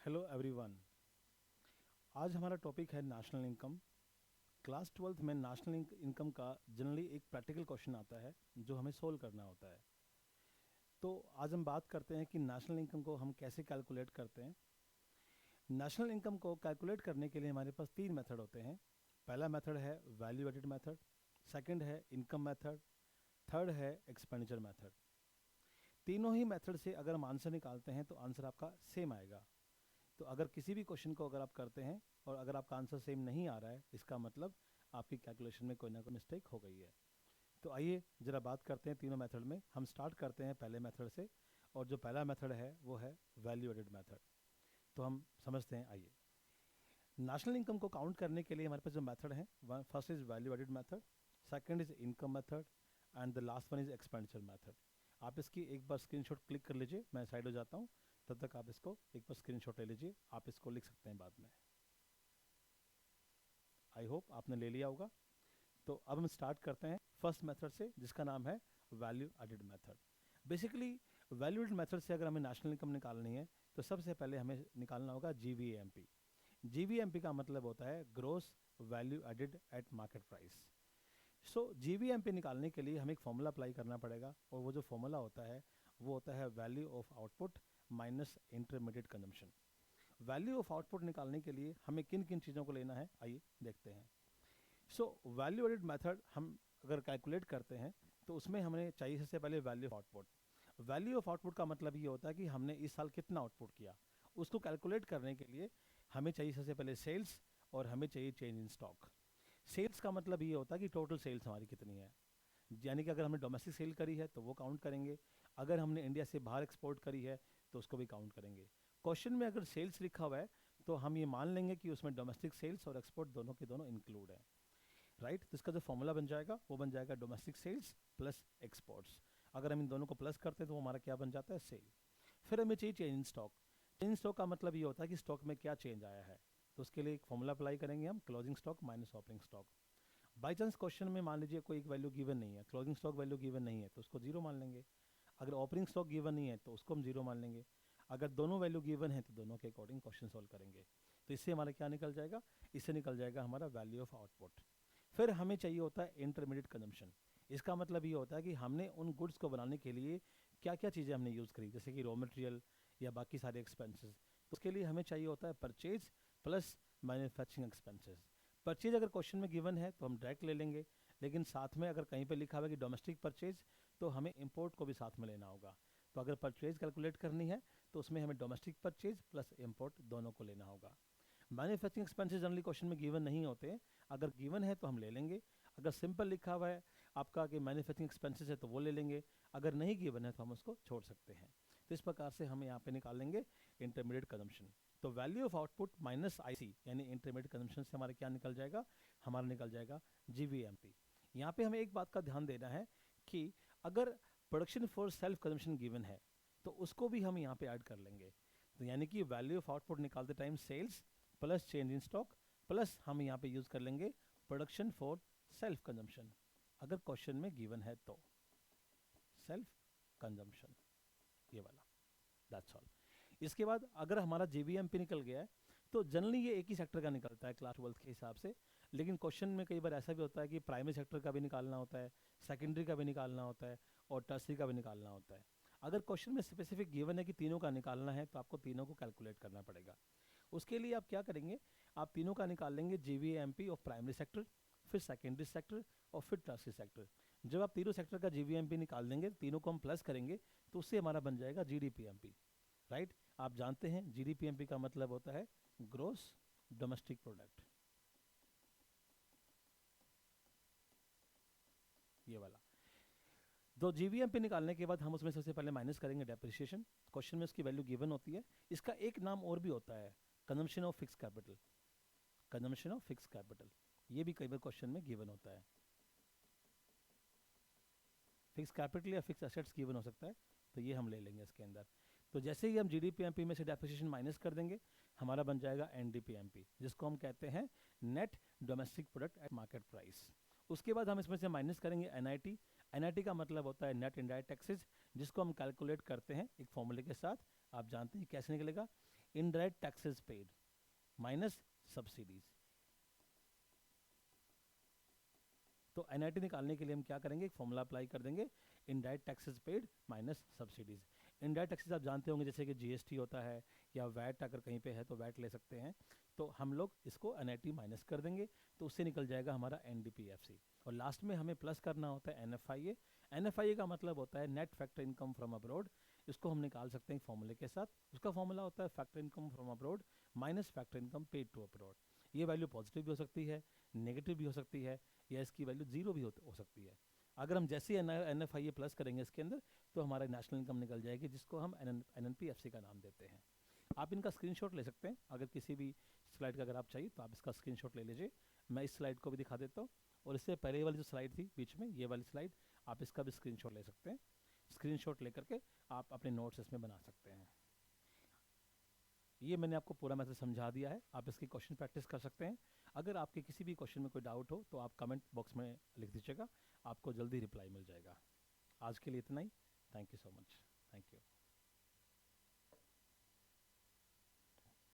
Hello everyone. आज हमारा topic है नेशनल इनकम। क्लास ट्वेल्थ में नेशनल इनकम का जनरली एक प्रैक्टिकल क्वेश्चन आता है जो हमें सोल्व करना होता है। तो आज हम बात करते हैं कि नेशनल इनकम को हम कैसे कैलकुलेट करते हैं। नेशनल इनकम को कैलकुलेट करने के लिए हमारे पास तीन मेथड होते हैं। पहला मेथड है वैल्यू एडेड मेथड, सेकंड है इनकम मेथड, थर्ड है एक्सपेंडिचर मेथड। तीनों ही मेथड से अगर हम आंसर निकालते हैं तो आंसर आपका सेम आएगा। तो अगर किसी भी क्वेश्चन को अगर आप करते हैं और अगर आपका आंसर सेम नहीं आ रहा है, इसका मतलब आपकी कैलकुलेशन में कोई ना कोई मिस्टेक हो गई है। तो आइए ज़रा बात करते हैं तीनों मेथड में। हम स्टार्ट करते हैं पहले मेथड से, और जो पहला मेथड है वो है वैल्यू एडेड मेथड। तो हम समझते हैं। आइए, नेशनल इनकम को काउंट करने के लिए हमारे पास जो मेथड है, first is value added method, second is income method and the last one is expenditure method. आप इसकी एक बार स्क्रीनशॉट क्लिक कर लीजिए, मैं साइड हो जाता हूँ, तब तक आप इसको एक बार स्क्रीनशॉट ले लीजिए। आप इसको लिख सकते हैं बाद में। आई होप आपने ले लिया होगा। तो अब हम स्टार्ट करते हैं फर्स्ट मेथड से, जिसका नाम है value added method. Basically value added method से अगर हमें नेशनल इनकम निकालनी है तो सबसे पहले हमें निकालना होगा जीवीएमपी। जीवीएमपी का मतलब होता है gross value added at market price. So GVMP निकालने के लिए हमें एक फॉर्मूला अप्लाई करना पड़ेगा, और वो जो फॉर्मूला होता है वो होता है value of output minus intermediate consumption. Value of output निकालने के लिए हमें किन किन चीज़ों को लेना है, आइए देखते हैं। सो वैल्यू एडेड मेथड हम अगर कैलकुलेट करते हैं तो उसमें हमें चाहिए सबसे पहले value of output. Value of output का मतलब ये होता है कि हमने इस साल कितना आउटपुट किया। उसको कैलकुलेट करने के लिए हमें चाहिए सबसे पहले सेल्स, और हमें चाहिए चेंज इन स्टॉक। सेल्स का मतलब ये होता है कि टोटल सेल्स हमारी कितनी है, यानी कि अगर हमने डोमेस्टिक सेल करी है तो वो काउंट करेंगे, अगर हमने इंडिया से बाहर एक्सपोर्ट करी है तो उसको भी काउंट करेंगे। क्वेश्चन में अगर सेल्स लिखा हुआ है तो हम ये मान लेंगे कि उसमें डोमेस्टिक सेल्स और एक्सपोर्ट दोनों के दोनों इंक्लूड है, राइट। तो इसका जो फॉर्मूला बन जाएगा वो बन जाएगा डोमेस्टिक सेल्स प्लस एक्सपोर्ट्स। अगर हम इन दोनों को प्लस करते हैं तो वो हमारा क्या बन जाता है, सेल। फिर हमें चाहिए change in stock. Change in stock का मतलब ये होता है कि स्टॉक में क्या चेंज आया है। तो उसके लिए एक फॉर्मूला अप्लाई करेंगे हम, closing stock minus opening stock. By chance question में मान लीजिए कोई एक वैल्यू गिवन नहीं है, क्लोजिंग स्टॉक वैल्यू गिवन नहीं है तो उसको जीरो मान लेंगे। अगर ओपनिंग स्टॉक गिवन नहीं है तो उसको हम जीरो मान लेंगे। अगर दोनों वैल्यू गिवन है तो दोनों के अकॉर्डिंग क्वेश्चन सॉल्व करेंगे। तो इससे हमारा क्या निकल जाएगा, इससे निकल जाएगा हमारा वैल्यू ऑफ आउटपुट। फिर हमें चाहिए होता है इंटरमीडिएट कंजम्पशन। इसका मतलब ये होता है कि हमने उन गुड्स को बनाने के लिए क्या क्या चीज़ें हमने यूज़ करी, जैसे कि रॉ मटेरियल या बाकी सारे एक्सपेंसेस। तो उसके लिए हमें चाहिए होता है purchase plus manufacturing expenses. Purchase अगर क्वेश्चन में गिवन है तो हम डायरेक्ट ले लेंगे, लेकिन साथ में अगर कहीं पे लिखा हुआ है कि डोमेस्टिक परचेज तो हमें इंपोर्ट को भी साथ में लेना होगा। तो अगर परचेज कैलकुलेट करनी है तो उसमें हमें डोमेस्टिक परचेज प्लस इंपोर्ट दोनों को लेना होगा। मैन्युफैक्चरिंग एक्सपेंसेस जनरली क्वेश्चन में गिवन नहीं होते, अगर गिवन है तो हम ले लेंगे। अगर सिंपल लिखा हुआ है आपका कि मैन्युफैक्चरिंग एक्सपेंसेस है तो वो ले लेंगे, अगर नहीं गिवन है तो हम उसको छोड़ सकते हैं। तो इस प्रकार से हम यहाँ पे निकाल लेंगे इंटरमीडिएट कंजम्पशन। तो value of output minus IC यानी इंटरमीडिएट कंजम्पशन से हमारा क्या निकल जाएगा, हमारा निकल जाएगा जीवीएमपी। यहाँ पे हमें एक बात का ध्यान देना है कि अगर production for self consumption given है तो उसको भी हम यहाँ पे ऐड कर लेंगे। तो यानी कि वैल्यू ऑफ आउटपुट निकालते time sales plus change in stock plus हम यहाँ पे यूज़ कर लेंगे प्रोडक्शन फॉर सेल्फ कंजम्पशन, अगर क्वेश्चन में गिवन है तो सेल्फ कंजम्पशन, ये वाला, दैट्स ऑल। इसके बाद अगर हमारा जीवीएमपी निकल गया है तो जनरली ये एक ही सेक्टर का निकलता है क्लास ट्वेल्थ के हिसाब से, लेकिन क्वेश्चन में कई बार ऐसा भी होता है कि प्राइमरी सेक्टर का भी निकालना होता है, सेकेंडरी का भी निकालना होता है, और टर्सरी का भी निकालना होता है। अगर क्वेश्चन में स्पेसिफिक गिवन है कि तीनों का निकालना है तो आपको तीनों को कैलकुलेट करना पड़ेगा। उसके लिए आप क्या करेंगे, आप तीनों का निकाल लेंगे जीवीएमपी ऑफ प्राइमरी सेक्टर, फिर सेकेंडरी सेक्टर और फिर टर्सरी सेक्टर। जब आप तीनों सेक्टर का जीवीएमपी निकाल देंगे, तीनों को हम प्लस करेंगे तो उससे हमारा बन जाएगा जीडीपीएमपी, राइट। आप जानते हैं जीडीपीएमपी का मतलब होता है ग्रोस डोमेस्टिक प्रोडक्ट, ये वाला। तो जीवीएमपी निकालने के बाद हम उसमें सबसे पहले माइनस करेंगे डेप्रिसिएशन। क्वेश्चन में उसकी वैल्यू गिवन होती है। इसका एक नाम और भी होता है, consumption of fix capital. Consumption of fix capital ये भी कई बार क्वेश्चन में गिवन होता है। फिक्स कैपिटल या फिक्स एसेट्स गिवन हो सकता है, तो ये हम ले लेंगे इसके अंदर। तो जैसे ही हम जीडीपीएमपी में से डेप्रिसिएशन माइनस कर देंगे, हमारा बन जाएगा एनडीपीएमपी, जिसको हम कहते हैं net domestic product at market price. उसके बाद हम इसमें से माइनस करेंगे एनआईटी। NIT का मतलब होता है नेट इनडायरेक्ट टैक्सेस, जिसको हम कैलकुलेट करते हैं एक फॉर्मूले के साथ। आप जानते हैं कैसे निकलेगा, indirect taxes paid minus subsidies. तो NIT निकालने के लिए हम क्या करेंगे, एक फॉर्मूला अप्लाई कर देंगे, indirect taxes paid minus subsidies. Indirect taxes आप जानते होंगे, जैसे कि GST होता है, या वैट अगर कहीं पे है तो वैट ले सकते हैं। तो हम लोग इसको NIT माइनस कर देंगे, तो उससे निकल जाएगा हमारा NDPFC। और लास्ट में हमें प्लस करना होता है NFIA। NFIA का मतलब होता है net factor income from abroad. इसको हम निकाल सकते हैं फॉर्मूले के साथ। उसका फॉर्मूला होता है factor income from abroad minus factor income paid to abroad. ये वैल्यू पॉजिटिव भी हो सकती है, नेगेटिव भी हो सकती है, या इसकी वैल्यू जीरो भी हो सकती है। अगर हम जैसे ही NFIA प्लस करेंगे इसके अंदर, तो हमारा नेशनल इनकम निकल जाएगी, जिसको हम NNPFC का नाम देते हैं। आप इनका स्क्रीनशॉट ले सकते हैं, अगर किसी भी स्लाइड का अगर आप चाहिए तो आप इसका स्क्रीनशॉट ले लीजिए। मैं इस स्लाइड को भी दिखा देता हूँ, और इससे पहले वाली जो स्लाइड थी बीच में, ये वाली स्लाइड, आप इसका भी स्क्रीनशॉट ले सकते हैं। स्क्रीनशॉट लेकर के आप अपने नोट्स इसमें बना सकते हैं। ये मैंने आपको पूरा मैथड समझा दिया है, आप इसकी क्वेश्चन प्रैक्टिस कर सकते हैं। अगर आपके किसी भी क्वेश्चन में कोई डाउट हो तो आप कमेंट बॉक्स में लिख दीजिएगा, आपको जल्दी रिप्लाई मिल जाएगा। आज के लिए इतना ही, थैंक यू सो मच।